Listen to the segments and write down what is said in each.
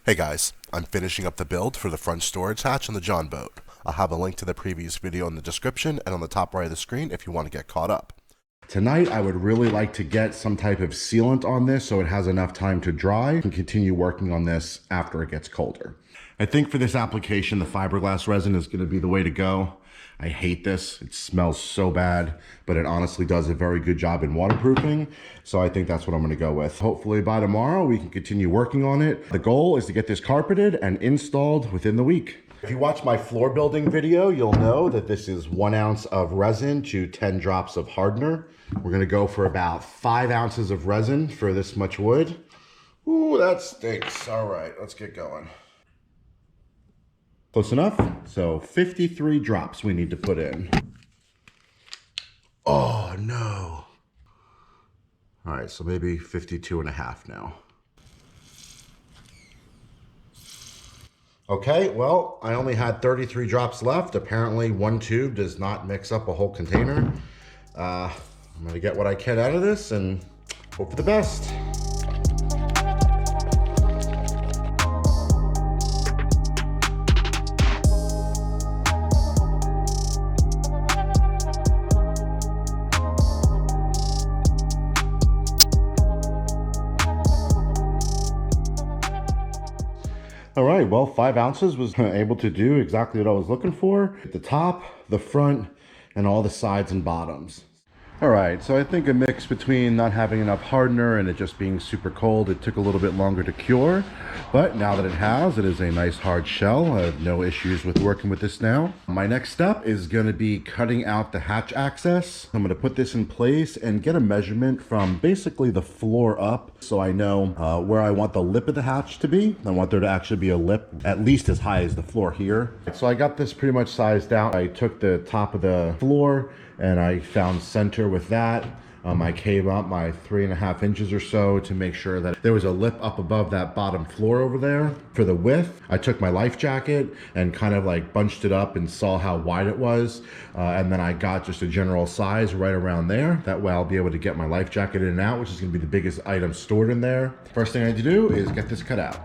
Hey guys, I'm finishing up the build for the front storage hatch on the John boat. I'll have a link to the previous video in the description and on the top right of the screen if you want to get caught up. Tonight I would really like to get some type of sealant on this so it has enough time to dry and continue working on this after it gets colder. I think for this application the fiberglass resin is going to be the way to go. I hate this. It smells so bad, but it honestly does a very good job in waterproofing. So I think that's what I'm going to go with. Hopefully by tomorrow we can continue working on it. The goal is to get this carpeted and installed within the week. If you watch my floor building video, you'll know that this is 1 ounce of resin to 10 drops of hardener. We're going to go for about 5 ounces of resin for this much wood. Ooh, that stinks. All right, let's get going. Close enough. So 53 drops we need to put in. Oh no. All right, so maybe 52 and a half now. Okay, well, I only had 33 drops left. Apparently one tube does not mix up a whole container. I'm gonna get what I can out of this and hope for the best. All right, well, 5 ounces was able to do exactly what I was looking for. The top, the front, and all the sides and bottoms. All right, so I think a mix between not having enough hardener and it just being super cold, it took a little bit longer to cure. But now that it is a nice hard shell. I have no issues with working with this now. My next step is gonna be cutting out the hatch access. I'm gonna put this in place and get a measurement from basically the floor up so I know where I want the lip of the hatch to be. I want there to actually be a lip at least as high as the floor here. So I got this pretty much sized out. I took the top of the floor and I found center with that. I came up my 3.5 inches or so to make sure that there was a lip up above that bottom floor over there. For the width, I took my life jacket and kind of like bunched it up and saw how wide it was. And then I got just a general size right around there. That way I'll be able to get my life jacket in and out, which is gonna be the biggest item stored in there. First thing I need to do is get this cut out.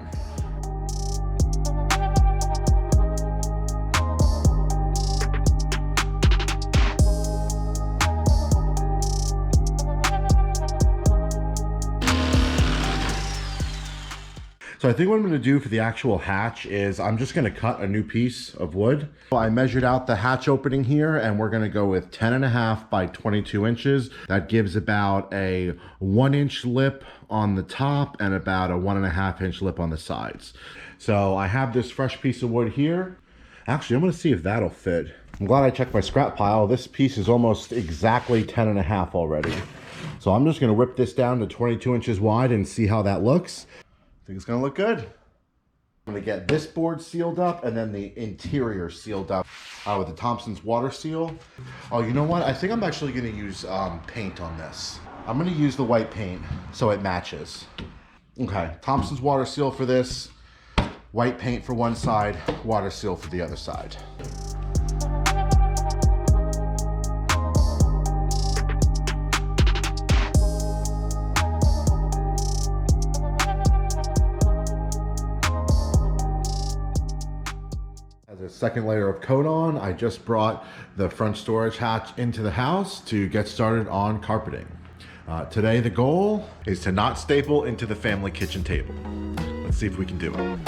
So I think what I'm going to do for the actual hatch is I'm just going to cut a new piece of wood. So I measured out the hatch opening here and we're going to go with 10.5 by 22 inches. That gives about a 1 inch lip on the top and about a 1.5 inch lip on the sides. So I have this fresh piece of wood here. Actually, I'm going to see if that'll fit. I'm glad I checked my scrap pile. This piece is almost exactly 10.5 already. So I'm just going to whip this down to 22 inches wide and see how that looks. I think it's gonna look good. I'm gonna get this board sealed up and then the interior sealed up with the Thompson's water seal. Oh, you know what? I think I'm actually gonna use paint on this. I'm gonna use the white paint so it matches. Okay, Thompson's water seal for this, white paint for one side, water seal for the other side. A second layer of coat on. I just brought the front storage hatch into the house to get started on carpeting. Today the goal is to not staple into the family kitchen table. Let's see if we can do it.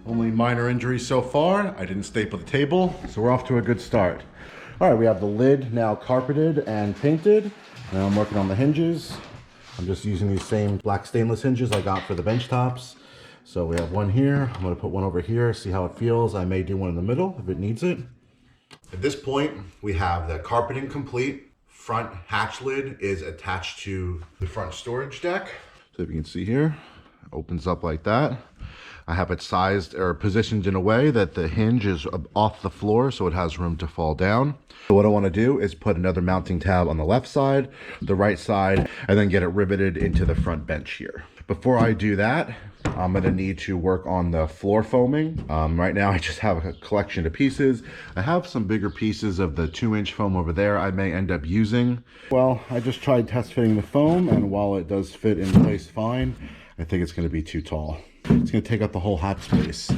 Only minor injuries so far. I didn't staple the table, so we're off to a good start. All right, we have the lid now carpeted and painted. Now I'm working on the hinges. I'm just using these same black stainless hinges I got for the bench tops. So we have one here. I'm gonna put one over here, see how it feels. I may do one in the middle if it needs it. At this point, we have the carpeting complete. Front hatch lid is attached to the front storage deck. So if you can see here, it opens up like that. I have it sized or positioned in a way that the hinge is off the floor so it has room to fall down. So what I want to do is put another mounting tab on the left side, the right side, and then get it riveted into the front bench here. Before I do that, I'm going to need to work on the floor foaming. Right now I just have a collection of pieces. I have some bigger pieces of the 2-inch foam over there I may end up using. Well, I just tried test fitting the foam, and while it does fit in place fine, I think it's going to be too tall. It's going to take up the whole hatch space.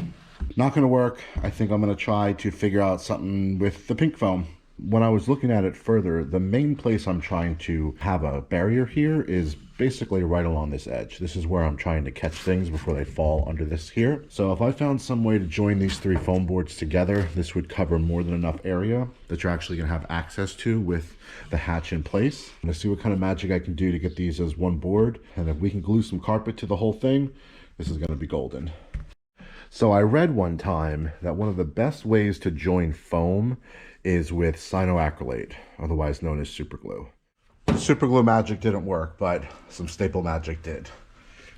Not going to work. I think I'm going to try to figure out something with the pink foam. When I was looking at it further, the main place I'm trying to have a barrier here is basically right along this edge. This is where I'm trying to catch things before they fall under this here. So if I found some way to join these 3 foam boards together, this would cover more than enough area that you're actually going to have access to with the hatch in place. I'm going to see what kind of magic I can do to get these as one board. And if we can glue some carpet to the whole thing, this is going to be golden. So I read one time that one of the best ways to join foam is with cyanoacrylate, otherwise known as superglue. Superglue magic didn't work, but some staple magic did.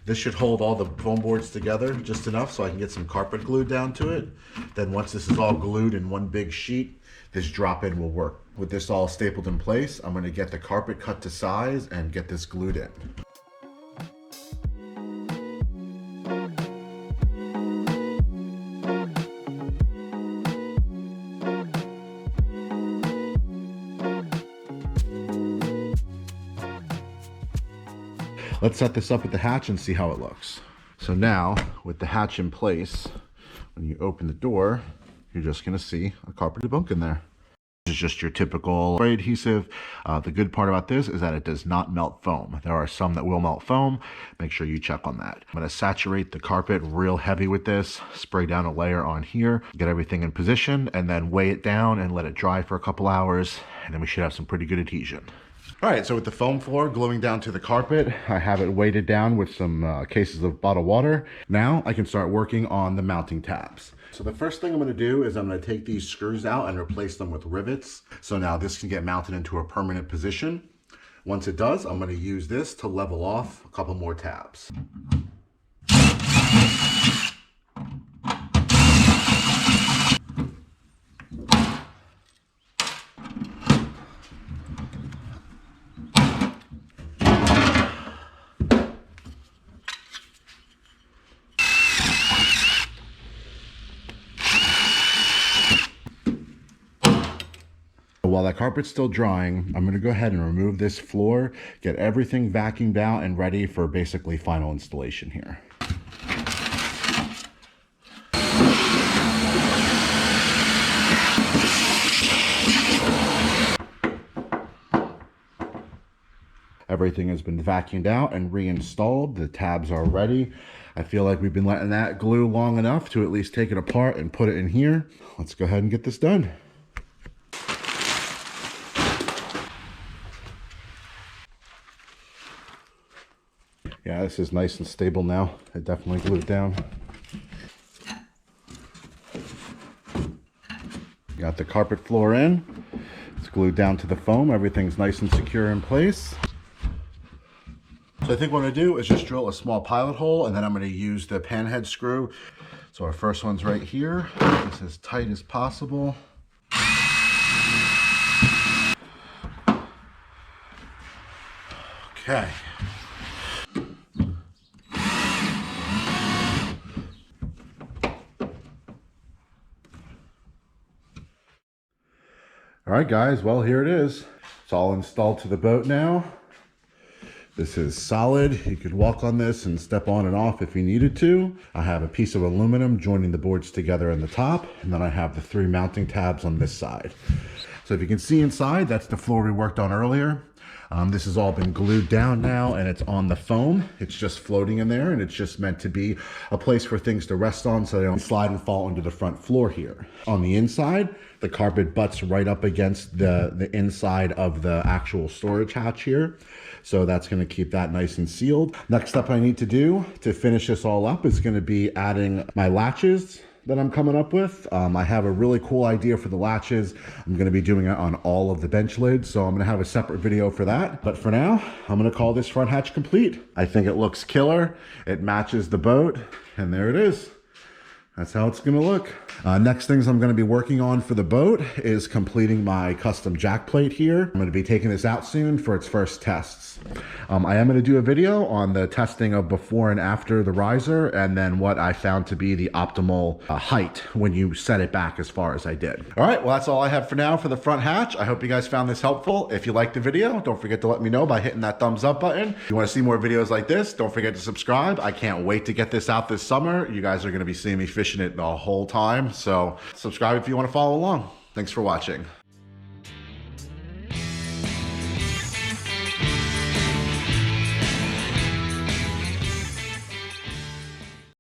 This should hold all the foam boards together just enough so I can get some carpet glue down to it. Then once this is all glued in one big sheet, this drop-in will work. With this all stapled in place, I'm going to get the carpet cut to size and get this glued in. Let's set this up with the hatch and see how it looks. So now, with the hatch in place, when you open the door, you're just gonna see a carpeted bunk in there. This is just your typical spray adhesive. The good part about this is that it does not melt foam. There are some that will melt foam. Make sure you check on that. I'm gonna saturate the carpet real heavy with this, spray down a layer on here, get everything in position, and then weigh it down and let it dry for a couple hours, and then we should have some pretty good adhesion. All right, so with the foam floor gluing down to the carpet, I have it weighted down with some cases of bottled water. Now I can start working on the mounting tabs. So the first thing I'm gonna do is I'm gonna take these screws out and replace them with rivets. So now this can get mounted into a permanent position. Once it does, I'm gonna use this to level off a couple more tabs. While that carpet's still drying, I'm going to go ahead and remove this floor, get everything vacuumed out and ready for basically final installation here. Everything has been vacuumed out and reinstalled. The tabs are ready. I feel like we've been letting that glue long enough to at least take it apart and put it in here. Let's go ahead and get this done. Yeah, this is nice and stable now. It definitely glued down. Got the carpet floor in. It's glued down to the foam. Everything's nice and secure in place. So I think what I'm gonna do is just drill a small pilot hole, and then I'm gonna use the panhead screw. So our first one's right here. It's as tight as possible. Okay. All right, guys, well, here it is. It's all installed to the boat now. This is solid. You could walk on this and step on and off if you needed to. I have a piece of aluminum joining the boards together in the top, and then I have the 3 mounting tabs on this side. So if you can see inside, that's the floor we worked on earlier. This has all been glued down now, and it's on the foam. It's just floating in there, and it's just meant to be a place for things to rest on so they don't slide and fall into the front floor here. On the inside, the carpet butts right up against the inside of the actual storage hatch here. So that's going to keep that nice and sealed. Next step I need to do to finish this all up is going to be adding my latches that I'm coming up with. I have a really cool idea for the latches. I'm going to be doing it on all of the bench lids, so I'm going to have a separate video for that. But for now, I'm going to call this front hatch complete. I think it looks killer. It matches the boat, and there it is. That's how it's going to look. Next things I'm going to be working on for the boat is completing my custom jack plate here. I'm going to be taking this out soon for its first tests. I am going to do a video on the testing of before and after the riser, and then what I found to be the optimal height when you set it back as far as I did. All right, well, that's all I have for now for the front hatch. I hope you guys found this helpful. If you liked the video, don't forget to let me know by hitting that thumbs up button. If you want to see more videos like this, don't forget to subscribe. I can't wait to get this out this summer. You guys are going to be seeing me fishing it the whole time. So subscribe if you want to follow along. Thanks for watching.